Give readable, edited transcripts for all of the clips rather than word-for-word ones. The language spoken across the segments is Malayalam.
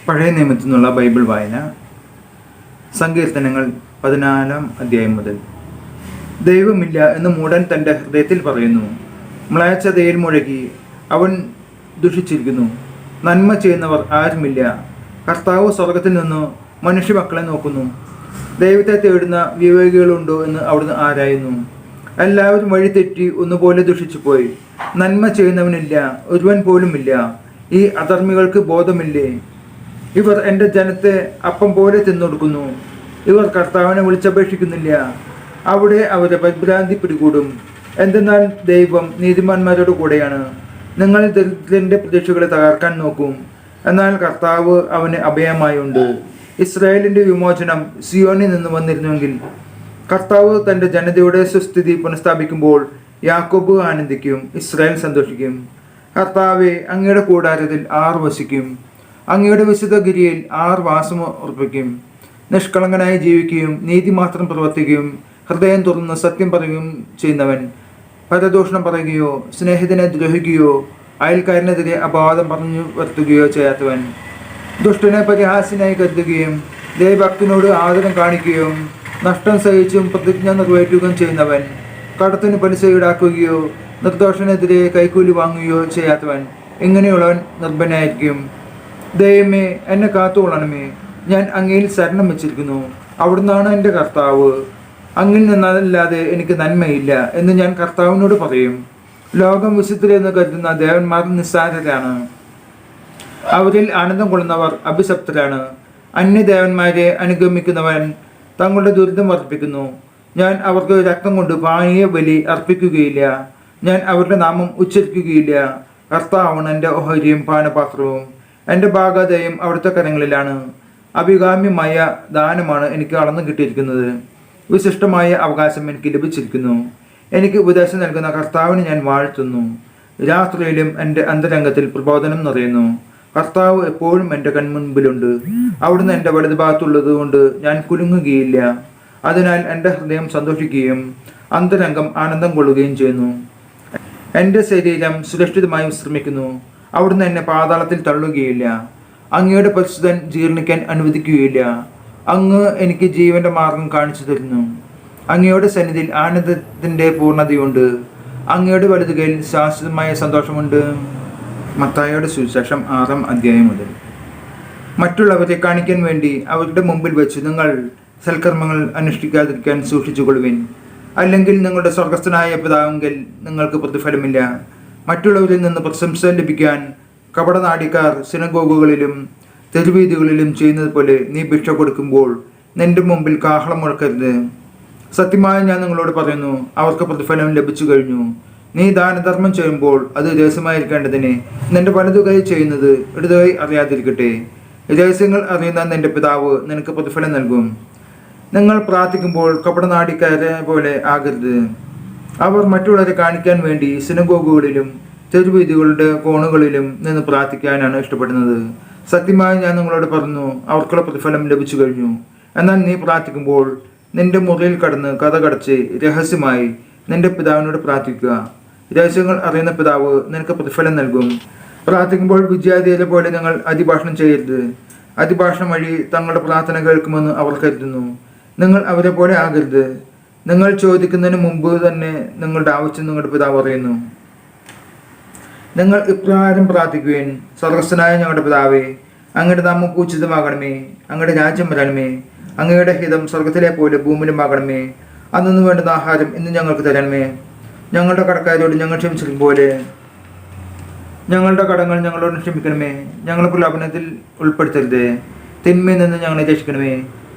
പഴയ നിയമത്തിൽ നിന്നുള്ള ബൈബിൾ വായന. സങ്കീർത്തനങ്ങൾ 14 അധ്യായം മുതൽ. ദൈവമില്ല എന്ന് മൂഢൻ തൻ്റെ ഹൃദയത്തിൽ പറയുന്നു. മ്ലേച്ഛതയിൽ മുഴുകി അവൻ ദുഷിച്ചിരിക്കുന്നു. നന്മ ചെയ്യുന്നവർ ആരുമില്ല. കർത്താവ് സ്വർഗത്തിൽ നിന്ന് മനുഷ്യമക്കളെ നോക്കുന്നു. ദൈവത്തെ തേടുന്ന വിവേകികളുണ്ടോ എന്ന് അവിടുന്ന് ആരായുന്നു. എല്ലാവരും വഴിതെറ്റി ഒന്നുപോലെ ദുഷിച്ചുപോയി. നന്മ ചെയ്യുന്നവനില്ല, ഒരുവൻ പോലുമില്ല. ഈ അധർമ്മികൾക്ക് ബോധമില്ലേ? ഇവർ എൻ്റെ ജനത്തെ അപ്പം പോലെ തിന്നൊടുക്കുന്നു. ഇവർ കർത്താവിനെ വിളിച്ചപേക്ഷിക്കുന്നില്ല. അവിടെ അവരെ പരിഭ്രാന്തി പിടികൂടും. എന്തെന്നാൽ ദൈവം നീതിമാന്മാരോട് കൂടെയാണ്. നിങ്ങൾ ദരിദ്രൻ്റെ പ്രതീക്ഷകളെ തകർക്കാൻ നോക്കും. എന്നാൽ കർത്താവ് അവന് അഭയമായുണ്ട്. ഇസ്രായേലിൻ്റെ വിമോചനം സിയോനിൽ നിന്ന് വന്നിരുന്നുവെങ്കിൽ. കർത്താവ് തൻ്റെ ജനതയുടെ സുസ്ഥിതി പുനഃസ്ഥാപിക്കുമ്പോൾ യാക്കോബ് ആനന്ദിക്കും, ഇസ്രായേൽ സന്തോഷിക്കും. കർത്താവെ, അങ്ങയുടെ കൂടാരത്തിൽ ആർ വസിക്കും? അങ്ങയുടെ വിശുദ്ധഗിരിയിൽ ആർ വാസം ഉറപ്പിക്കും? നിഷ്കളങ്കനായി ജീവിക്കുകയും നീതി മാത്രം പ്രവർത്തിക്കുകയും ഹൃദയം തുറന്ന് സത്യം പറയുകയും ചെയ്യുന്നവൻ, പരദൂഷണം പറയുകയോ സ്നേഹിതനെ ദ്രോഹിക്കുകയോ അയൽക്കാരനെതിരെ അപവാദം പറഞ്ഞു വരുത്തുകയോ ചെയ്യാത്തവൻ, ദുഷ്ടനെ പരിഹാസ്യനായി കരുതുകയും ദൈവഭക്തനോട് ആദരം കാണിക്കുകയും നഷ്ടം സഹിച്ചും പ്രതിജ്ഞ നിറവേറ്റുകയും ചെയ്യുന്നവൻ, കടത്തിന് പലിശ ഈടാക്കുകയോ നിർദോഷനെതിരെ കൈക്കൂലി വാങ്ങുകയോ ചെയ്യാത്തവൻ, ഇങ്ങനെയുള്ളവൻ നിർഭനായിരിക്കും. ദൈവമേ, എന്നെ കാത്തുകൊള്ളണമേ. ഞാൻ അങ്ങയിൽ ശരണം വെച്ചിരിക്കുന്നു. അവിടുന്നാണ് എൻ്റെ കർത്താവ്. അങ്ങിൽ നിന്നല്ലാതെ എനിക്ക് നന്മയില്ല എന്ന് ഞാൻ കർത്താവിനോട് പറയും. ലോകം വിശുദ്ധരെന്ന് കരുതുന്ന ദേവന്മാർ നിസ്സാരരാണ്. അവരിൽ ആനന്ദം കൊള്ളുന്നവർ അഭിശപ്തരാണ്. അന്യദേവന്മാരെ അനുഗമിക്കുന്നവൻ തങ്ങളുടെ ദുരിതം വർദ്ധിപ്പിക്കുന്നു. ഞാൻ അവർക്ക് രക്തം കൊണ്ട് പാനീയ ബലി അർപ്പിക്കുകയില്ല. ഞാൻ അവരുടെ നാമം ഉച്ചരിക്കുകയില്ല. കർത്താവാണ് എൻ്റെ ഓഹരിയും പാനപാത്രവും. എൻ്റെ ഭാഗതയും അവിടുത്തെ കരങ്ങളിലാണ്. അഭികാമ്യമായ ദാനമാണ് എനിക്ക് അളന്നു കിട്ടിയിരിക്കുന്നത്. വിശിഷ്ടമായ അവകാശം എനിക്ക് ലഭിച്ചിരിക്കുന്നു. എനിക്ക് ഉപദേശം നൽകുന്ന കർത്താവിന് ഞാൻ വാഴ്ത്തുന്നു. രാത്രിയിലും എൻ്റെ അന്തരംഗത്തിൽ പ്രബോധനം നിറയുന്നു. കർത്താവ് എപ്പോഴും എൻ്റെ കൺമുൻപിലുണ്ട്. അവിടുന്ന് എൻ്റെ വലതുഭാഗത്തുള്ളത് കൊണ്ട് ഞാൻ കുലുങ്ങുകയില്ല. അതിനാൽ എൻ്റെ ഹൃദയം സന്തോഷിക്കുകയും അന്തരംഗം ആനന്ദം കൊള്ളുകയും ചെയ്യുന്നു. എൻ്റെ ശരീരം സുരക്ഷിതമായി വിശ്രമിക്കുന്നു. അവിടുന്ന് എന്നെ പാതാളത്തിൽ തള്ളുകയില്ല. അങ്ങയുടെ പരിശുദ്ധൻ ജീർണിക്കാൻ അനുവദിക്കുകയില്ല. അങ്ങ് എനിക്ക് ജീവന്റെ മാർഗം കാണിച്ചു തരുന്നു. അങ്ങയുടെ സന്നിധിയിൽ ആനന്ദത്തിൻ്റെ പൂർണ്ണതയുണ്ട്. അങ്ങയുടെ വലതുകയിൽ ശാശ്വതമായ സന്തോഷമുണ്ട്. മത്തായിയുടെ സുവിശേഷം 6 അധ്യായം മുതൽ. മറ്റുള്ളവരെ കാണിക്കാൻ വേണ്ടി അവരുടെ മുമ്പിൽ വെച്ച് നിങ്ങൾ സൽക്കർമ്മങ്ങൾ അനുഷ്ഠിക്കാതിരിക്കാൻ സൂക്ഷിച്ചുകൊള്ളുവിൻ. അല്ലെങ്കിൽ നിങ്ങളുടെ സ്വർഗസ്ഥനായ പിതാവെങ്കിൽ നിങ്ങൾക്ക് പ്രതിഫലമില്ല. മറ്റുള്ളവരിൽ നിന്ന് പ്രശംസ ലഭിക്കാൻ കപടനാടിക്കാർ സിനഗോഗുകളിലും തെരുവീതികളിലും ചെയ്യുന്നത് പോലെ നീ ഭിക്ഷ കൊടുക്കുമ്പോൾ നിന്റെ മുമ്പിൽ കാഹളം മുഴക്കരുത്. സത്യമായി ഞാൻ നിങ്ങളോട് പറയുന്നു, അവർക്ക് പ്രതിഫലം ലഭിച്ചു കഴിഞ്ഞു. നീ ദാനധർമ്മം ചെയ്യുമ്പോൾ അത് രഹസ്യമായിരിക്കേണ്ടതിന് നിന്റെ വലതുകൈ ചെയ്യുന്നത് ഇടതുകൈ അറിയാതിരിക്കട്ടെ. രഹസ്യങ്ങൾ അറിയുന്ന നിന്റെ പിതാവ് നിനക്ക് പ്രതിഫലം നൽകും. നിങ്ങൾ പ്രാർത്ഥിക്കുമ്പോൾ കപടനാടിക്കാരെ പോലെ ആകരുത്. അവർ മറ്റുള്ളവരെ കാണിക്കാൻ വേണ്ടി സിനഗോഗുകളിലും തെരുവീതികളുടെ കോണുകളിലും നിന്ന് പ്രാർത്ഥിക്കാനാണ് ഇഷ്ടപ്പെടുന്നത്. സത്യമായി ഞാൻ നിങ്ങളോട് പറഞ്ഞു, അവർക്കുള്ള പ്രതിഫലം ലഭിച്ചു കഴിഞ്ഞു. എന്നാൽ നീ പ്രാർത്ഥിക്കുമ്പോൾ നിന്റെ മുറിയിൽ കടന്ന് കതകടച്ച് രഹസ്യമായി നിന്റെ പിതാവിനോട് പ്രാർത്ഥിക്കുക. രഹസ്യങ്ങൾ അറിയുന്ന പിതാവ് നിനക്ക് പ്രതിഫലം നൽകും. പ്രാർത്ഥിക്കുമ്പോൾ വിദ്യാർത്ഥികളെ പോലെ നിങ്ങൾ അതിഭാഷണം ചെയ്യരുത്. അതിഭാഷണം വഴി തങ്ങളുടെ പ്രാർത്ഥന കേൾക്കുമെന്ന് അവർ കരുതുന്നു. നിങ്ങൾ അവരെ പോലെ ആകരുത്. നിങ്ങൾ ചോദിക്കുന്നതിന് മുമ്പ് തന്നെ നിങ്ങളുടെ ആവശ്യം നിങ്ങളുടെ പിതാവ് അറിയുന്നു. നിങ്ങൾ ഇപ്രകാരം പ്രാർത്ഥിക്കുവേൻ: സ്വർഗസ്ഥനായ ഞങ്ങളുടെ പിതാവേ, അങ്ങയുടെ നാമം പൂജിതമാകണമേ. അങ്ങയുടെ രാജ്യം വരണമേ. അങ്ങയുടെ ഹിതം സ്വർഗത്തിലെ പോലെ ഭൂമിയിലുമാകണമേ. അന്നു വേണ്ടുന്ന ആഹാരം ഇന്ന് ഞങ്ങൾക്ക് തരണമേ. ഞങ്ങളുടെ കടക്കാരോട് ഞങ്ങൾ ക്ഷമിച്ചിരിക്കും പോലെ ഞങ്ങളുടെ കടങ്ങൾ ഞങ്ങളോട് ക്ഷമിക്കണമേ. ഞങ്ങൾ പ്രലോഭനത്തിൽ ഉൾപ്പെടുത്തരുതേ. തിന്മയിൽ നിന്ന് ഞങ്ങളെ രക്ഷിക്കണമേ.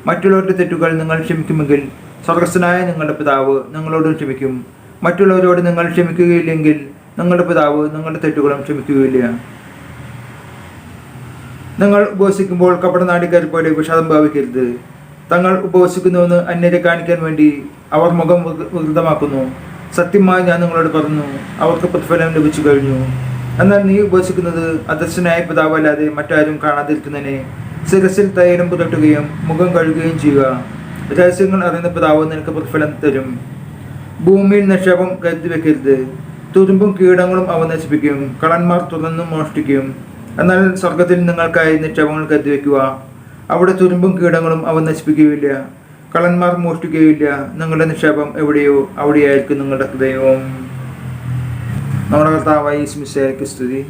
മറ്റുള്ളവരുടെ തെറ്റുകൾ നിങ്ങൾ ക്ഷമിക്കുമെങ്കിൽ സ്വർഗസ്ഥനായ നിങ്ങളുടെ പിതാവ് നിങ്ങളോട് ക്ഷമിക്കും. മറ്റുള്ളവരോട് നിങ്ങൾ ക്ഷമിക്കുകയില്ലെങ്കിൽ നിങ്ങളുടെ പിതാവ് നിങ്ങളുടെ തെറ്റുകളും ക്ഷമിക്കുകയില്ല. നിങ്ങൾ ഉപവസിക്കുമ്പോൾ കപടനാടിക്കാരെ പോലെ വിഷാദം ഭാവിക്കരുത്. തങ്ങൾ ഉപവസിക്കുന്നുവെന്ന് അന്യരെ കാണിക്കാൻ വേണ്ടി അവർ മുഖം വികൃതമാക്കുന്നു. സത്യമായി ഞാൻ നിങ്ങളോട് പറഞ്ഞു, അവർക്ക് പ്രതിഫലം ലഭിച്ചു കഴിഞ്ഞു. എന്നാൽ നീ ഉപവസിക്കുന്നത് അദർശനായ പിതാവ് അല്ലാതെ മറ്റാരും കാണാതിരിക്കുന്നതിനെ ശിരസിൽ തൈലം പുരട്ടുകയും മുഖം കഴുകുകയും ചെയ്യുക. രഹസ്യങ്ങൾ അറിയുന്ന പിതാവ് നിനക്ക് പ്രതിഫലം തരും. ഭൂമിയിൽ നിക്ഷേപം കരുതി വെക്കരുത്. തുരുമ്പും കീടങ്ങളും അവ നശിപ്പിക്കും. കള്ളന്മാർ തുറന്നു മോഷ്ടിക്കും. എന്നാൽ സ്വർഗത്തിൽ നിങ്ങൾക്കായി നിക്ഷേപങ്ങൾ കരുതിവെക്കുക. അവിടെ തുരുമ്പും കീടങ്ങളും അവ നശിപ്പിക്കുകയില്ല, കള്ളന്മാർ മോഷ്ടിക്കുകയില്ല. നിങ്ങളുടെ നിക്ഷേപം എവിടെയോ അവിടെയായിരിക്കും നിങ്ങളുടെ ഹൃദയവും. നമ്മുടെ കർത്താവായ യേശു മിശിഹായ്ക്ക് സ്തുതി.